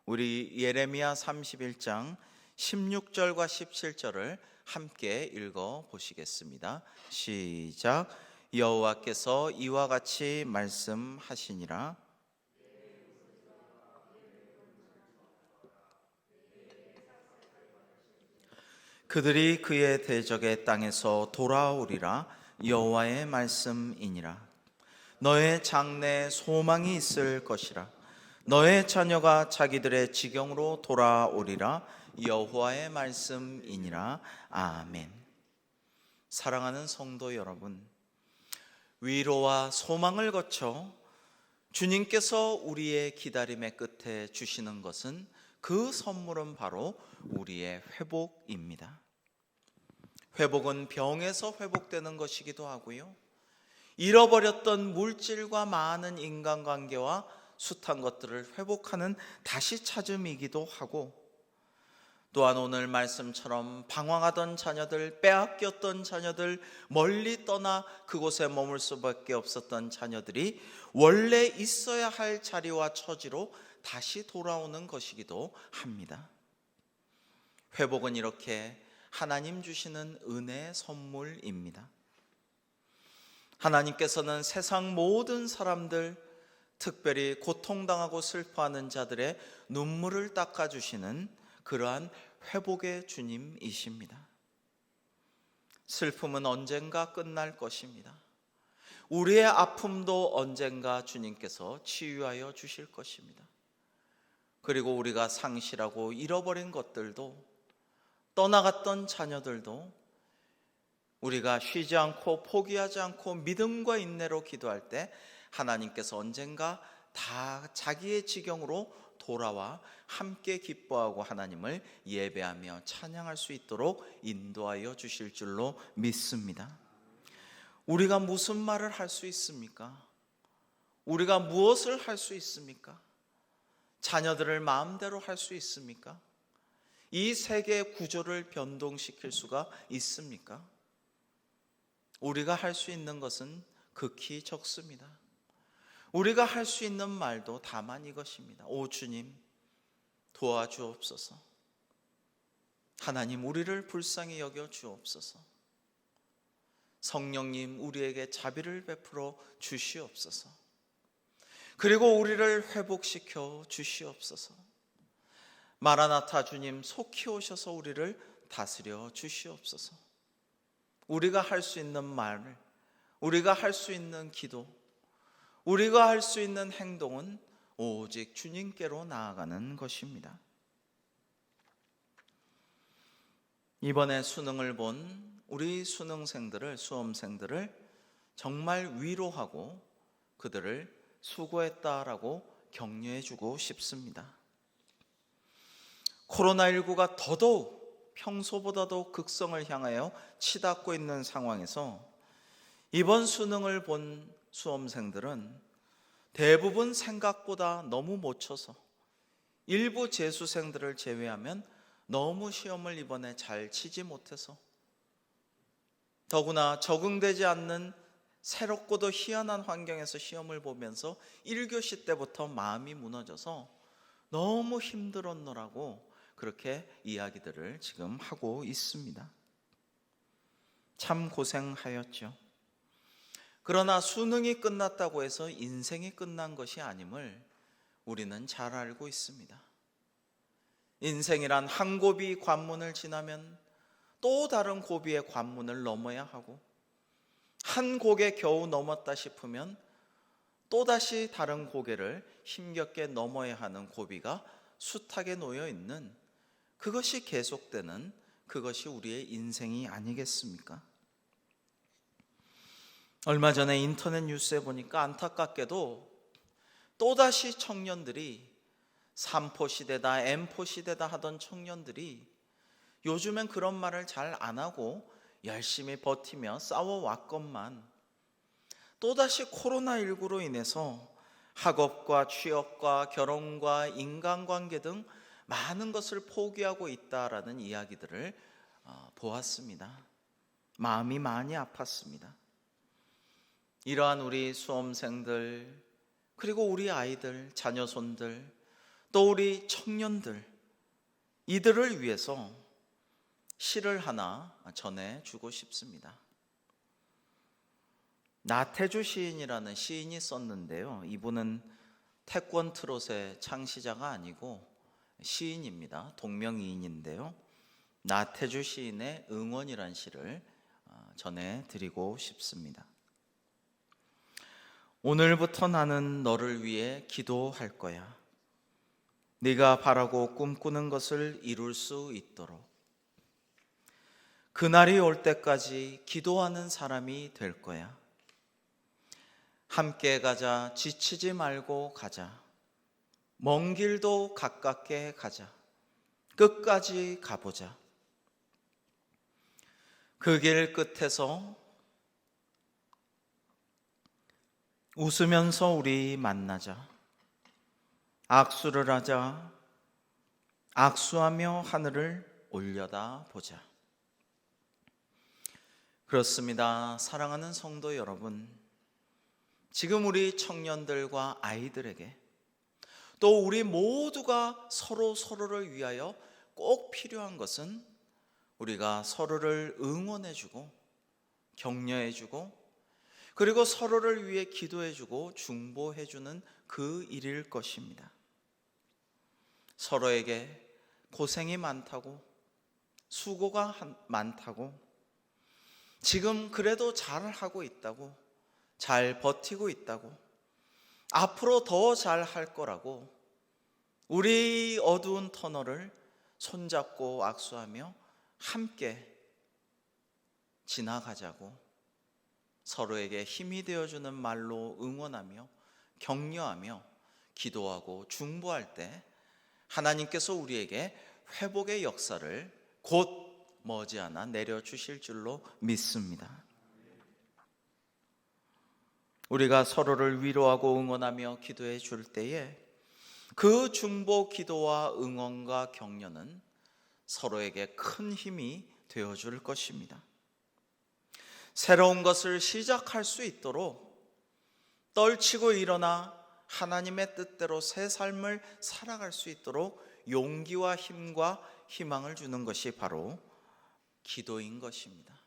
우리 예레미야 31장 16절과 17절을 함께 읽어 보시겠습니다. 시작. 여호와께서 이와 같이 말씀하시니라. 그들이 그의 대적의 땅에서 돌아오리라. 여호와의 말씀이니라. 너의 장래에 소망이 있을 것이라. 너의 자녀가 자기들의 지경으로 돌아오리라. 여호와의 말씀이니라. 아멘. 사랑하는 성도 여러분, 위로와 소망을 거쳐 주님께서 우리의 기다림의 끝에 주시는 것은, 그 선물은 바로 우리의 회복입니다. 회복은 병에서 회복되는 것이기도 하고요, 잃어버렸던 물질과 많은 인간관계와 숱한 것들을 회복하는 다시 찾음이기도 하고, 또한 오늘 말씀처럼 방황하던 자녀들, 빼앗겼던 자녀들, 멀리 떠나 그곳에 머물 수밖에 없었던 자녀들이 원래 있어야 할 자리와 처지로 다시 돌아오는 것이기도 합니다. 회복은 이렇게 하나님 주시는 은혜의 선물입니다. 하나님께서는 세상 모든 사람들, 특별히 고통당하고 슬퍼하는 자들의 눈물을 닦아주시는 그러한 회복의 주님이십니다. 슬픔은 언젠가 끝날 것입니다. 우리의 아픔도 언젠가 주님께서 치유하여 주실 것입니다. 그리고 우리가 상실하고 잃어버린 것들도, 떠나갔던 자녀들도 우리가 쉬지 않고 포기하지 않고 믿음과 인내로 기도할 때 하나님께서 언젠가 다 자기의 지경으로 돌아와 함께 기뻐하고 하나님을 예배하며 찬양할 수 있도록 인도하여 주실 줄로 믿습니다. 우리가 무슨 말을 할 수 있습니까? 우리가 무엇을 할 수 있습니까? 자녀들을 마음대로 할 수 있습니까? 이 세계의 구조를 변동시킬 수가 있습니까? 우리가 할 수 있는 것은 극히 적습니다. 우리가 할 수 있는 말도 다만 이것입니다. 오 주님, 도와주옵소서. 하나님, 우리를 불쌍히 여겨 주옵소서. 성령님, 우리에게 자비를 베풀어 주시옵소서. 그리고 우리를 회복시켜 주시옵소서. 마라나타 주님, 속히 오셔서 우리를 다스려 주시옵소서. 우리가 할 수 있는 말, 우리가 할 수 있는 기도, 우리가 할 수 있는 행동은 오직 주님께로 나아가는 것입니다. 이번에 수능을 본 우리 수능생들을, 수험생들을 정말 위로하고 그들을 수고했다라고 격려해주고 싶습니다. 코로나19가 더더욱 평소보다도 극성을 향하여 치닫고 있는 상황에서 이번 수능을 본 수험생들은 대부분 생각보다 너무 못 쳐서, 일부 재수생들을 제외하면 너무 시험을 이번에 잘 치지 못해서, 더구나 적응되지 않는 새롭고도 희한한 환경에서 시험을 보면서 1교시 때부터 마음이 무너져서 너무 힘들었노라고 그렇게 이야기들을 지금 하고 있습니다. 참 고생하였죠. 그러나 수능이 끝났다고 해서 인생이 끝난 것이 아님을 우리는 잘 알고 있습니다. 인생이란 한 고비 관문을 지나면 또 다른 고비의 관문을 넘어야 하고, 한 고개 겨우 넘었다 싶으면 또다시 다른 고개를 힘겹게 넘어야 하는 고비가 숱하게 놓여 있는, 그것이 계속되는, 그것이 우리의 인생이 아니겠습니까? 얼마 전에 인터넷 뉴스에 보니까 안타깝게도 또다시 청년들이 3포 시대다, M포 시대다 하던 청년들이 요즘엔 그런 말을 잘 안 하고 열심히 버티며 싸워왔건만, 또다시 코로나19로 인해서 학업과 취업과 결혼과 인간관계 등 많은 것을 포기하고 있다라는 이야기들을 보았습니다. 마음이 많이 아팠습니다. 이러한 우리 수험생들, 그리고 우리 아이들, 자녀손들, 또 우리 청년들, 이들을 위해서 시를 하나 전해주고 싶습니다. 나태주 시인이라는 시인이 썼는데요, 이분은 태권 트롯의 창시자가 아니고 시인입니다. 동명이인인데요, 나태주 시인의 응원이란 시를 전해드리고 싶습니다. 오늘부터 나는 너를 위해 기도할 거야. 네가 바라고 꿈꾸는 것을 이룰 수 있도록. 그날이 올 때까지 기도하는 사람이 될 거야. 함께 가자, 지치지 말고 가자. 먼 길도 가깝게 가자. 끝까지 가보자. 그 길 끝에서 웃으면서 우리 만나자. 악수를 하자. 악수하며 하늘을 올려다 보자. 그렇습니다. 사랑하는 성도 여러분, 지금 우리 청년들과 아이들에게, 또 우리 모두가 서로를 위하여 꼭 필요한 것은 우리가 서로를 응원해주고 격려해주고, 그리고 서로를 위해 기도해주고 중보해주는 그 일일 것입니다. 서로에게 고생이 많다고, 수고가 많다고, 지금 그래도 잘하고 있다고, 잘 버티고 있다고, 앞으로 더 잘할 거라고, 우리 어두운 터널을 손잡고 악수하며 함께 지나가자고, 서로에게 힘이 되어주는 말로 응원하며 격려하며 기도하고 중보할 때 하나님께서 우리에게 회복의 역사를 곧 머지않아 내려주실 줄로 믿습니다. 우리가 서로를 위로하고 응원하며 기도해 줄 때에 그 중보 기도와 응원과 격려는 서로에게 큰 힘이 되어줄 것입니다. 새로운 것을 시작할 수 있도록 떨치고 일어나 하나님의 뜻대로 새 삶을 살아갈 수 있도록 용기와 힘과 희망을 주는 것이 바로 기도인 것입니다.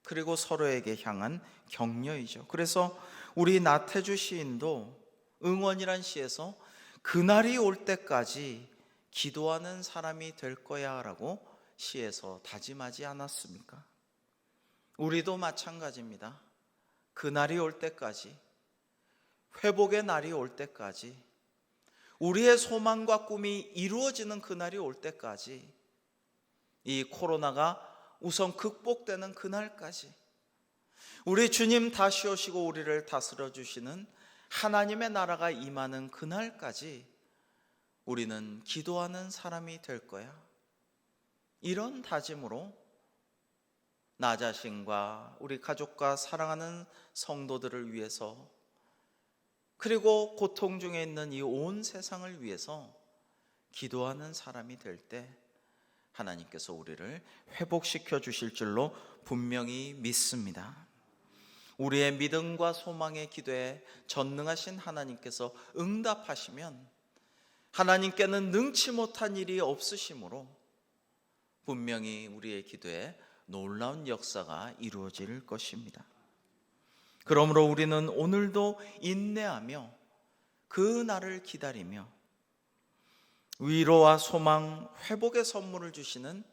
그리고 서로에게 향한 격려이죠. 그래서 우리 나태주 시인도 응원이란 시에서 그날이 올 때까지 기도하는 사람이 될 거야 라고 시에서 다짐하지 않았습니까? 우리도 마찬가지입니다. 그날이 올 때까지, 회복의 날이 올 때까지, 우리의 소망과 꿈이 이루어지는 그날이 올 때까지, 이 코로나가 우선 극복되는 그날까지, 우리 주님 다시 오시고 우리를 다스려 주시는 하나님의 나라가 임하는 그날까지 우리는 기도하는 사람이 될 거야. 이런 다짐으로 나 자신과 우리 가족과 사랑하는 성도들을 위해서, 그리고 고통 중에 있는 이 온 세상을 위해서 기도하는 사람이 될 때 하나님께서 우리를 회복시켜 주실 줄로 분명히 믿습니다. 우리의 믿음과 소망의 기도에 전능하신 하나님께서 응답하시면 하나님께는 능치 못한 일이 없으시므로 분명히 우리의 기도에 놀라운 역사가 이루어질 것입니다. 그러므로 우리는 오늘도 인내하며 그 날을 기다리며 위로와 소망, 회복의 선물을 주시는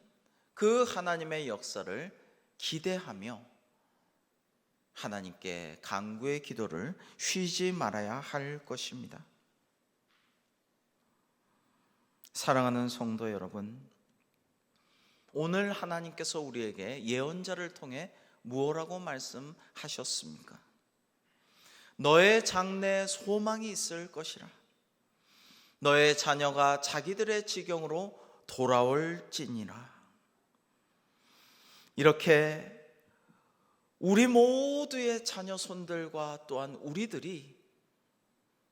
그 하나님의 역사를 기대하며 하나님께 간구의 기도를 쉬지 말아야 할 것입니다. 사랑하는 성도 여러분, 오늘 하나님께서 우리에게 예언자를 통해 무엇라고 말씀하셨습니까? 너의 장래에 소망이 있을 것이라. 너의 자녀가 자기들의 지경으로 돌아올지니라. 이렇게 우리 모두의 자녀 손들과 또한 우리들이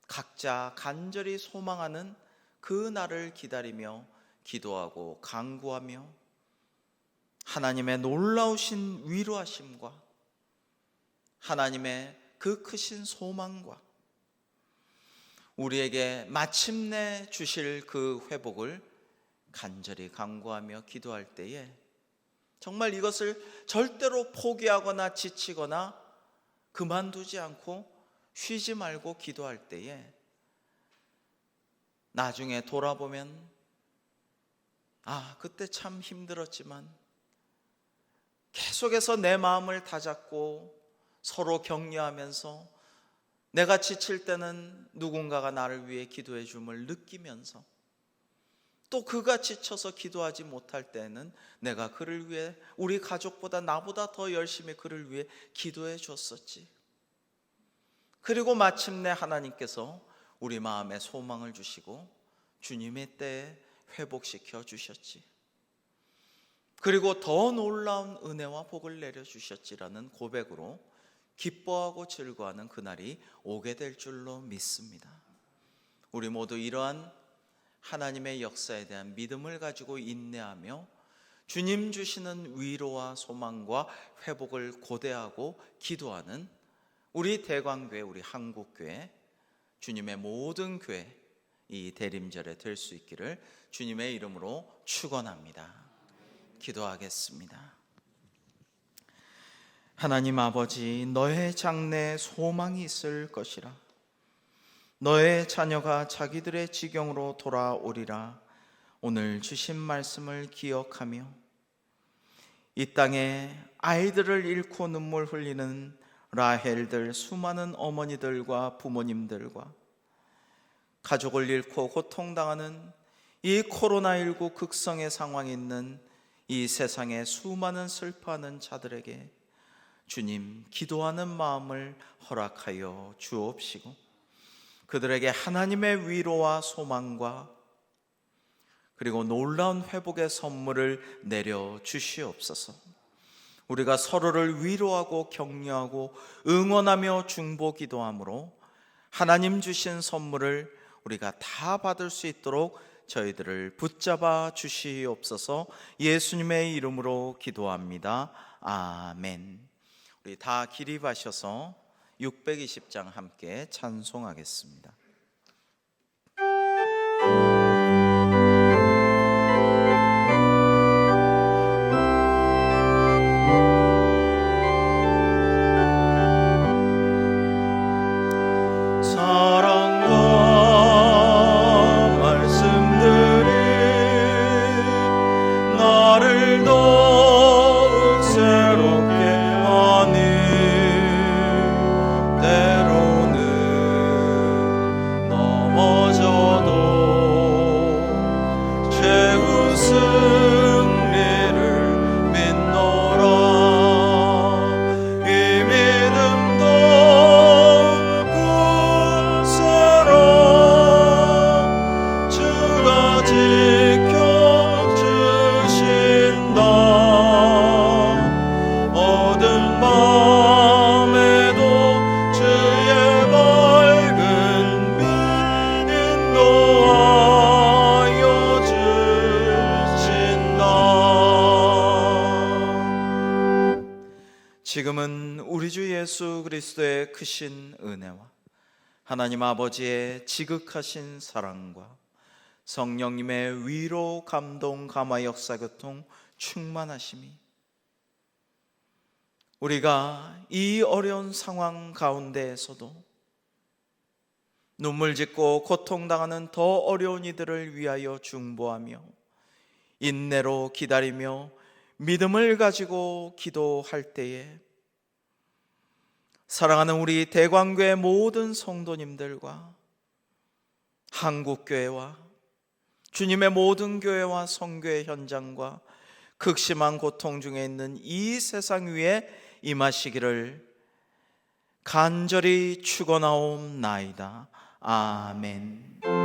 각자 간절히 소망하는 그 날을 기다리며 기도하고 간구하며 하나님의 놀라우신 위로하심과 하나님의 그 크신 소망과 우리에게 마침내 주실 그 회복을 간절히 간구하며 기도할 때에 정말 이것을 절대로 포기하거나 지치거나 그만두지 않고 쉬지 말고 기도할 때에 나중에 돌아보면 그때 참 힘들었지만 계속해서 내 마음을 다잡고 서로 격려하면서 내가 지칠 때는 누군가가 나를 위해 기도해 줌을 느끼면서 또 그가 지쳐서 기도하지 못할 때는 내가 그를 위해, 우리 가족보다 나보다 더 열심히 그를 위해 기도해 줬었지. 그리고 마침내 하나님께서 우리 마음에 소망을 주시고 주님의 때에 회복시켜 주셨지. 그리고 더 놀라운 은혜와 복을 내려주셨지라는 고백으로 기뻐하고 즐거워하는 그날이 오게 될 줄로 믿습니다. 우리 모두 이러한 하나님의 역사에 대한 믿음을 가지고 인내하며 주님 주시는 위로와 소망과 회복을 고대하고 기도하는 우리 대광교회, 우리 한국교회, 주님의 모든 교회 이 대림절에 될 수 있기를 주님의 이름으로 축원합니다. 기도하겠습니다. 하나님 아버지, 너의 장래에 소망이 있을 것이라. 너의 자녀가 자기들의 지경으로 돌아오리라. 오늘 주신 말씀을 기억하며 이 땅에 아이들을 잃고 눈물 흘리는 라헬들, 수많은 어머니들과 부모님들과 가족을 잃고 고통당하는 이 코로나19 극성의 상황에 있는 이 세상에 수많은 슬퍼하는 자들에게 주님, 기도하는 마음을 허락하여 주옵시고 그들에게 하나님의 위로와 소망과 그리고 놀라운 회복의 선물을 내려 주시옵소서. 우리가 서로를 위로하고 격려하고 응원하며 중보 기도함으로 하나님 주신 선물을 우리가 다 받을 수 있도록 저희들을 붙잡아 주시옵소서. 예수님의 이름으로 기도합니다. 아멘. 우리 다 기립하셔서 620장 함께 찬송하겠습니다. 그리스도의 크신 은혜와 하나님 아버지의 지극하신 사랑과 성령님의 위로, 감동, 감화, 역사, 교통, 충만하심이 우리가 이 어려운 상황 가운데에서도 눈물 짓고 고통당하는 더 어려운 이들을 위하여 중보하며 인내로 기다리며 믿음을 가지고 기도할 때에 사랑하는 우리 대광교회 모든 성도님들과 한국교회와 주님의 모든 교회와 선교의 현장과 극심한 고통 중에 있는 이 세상 위에 임하시기를 간절히 축원하옵나이다. 아멘.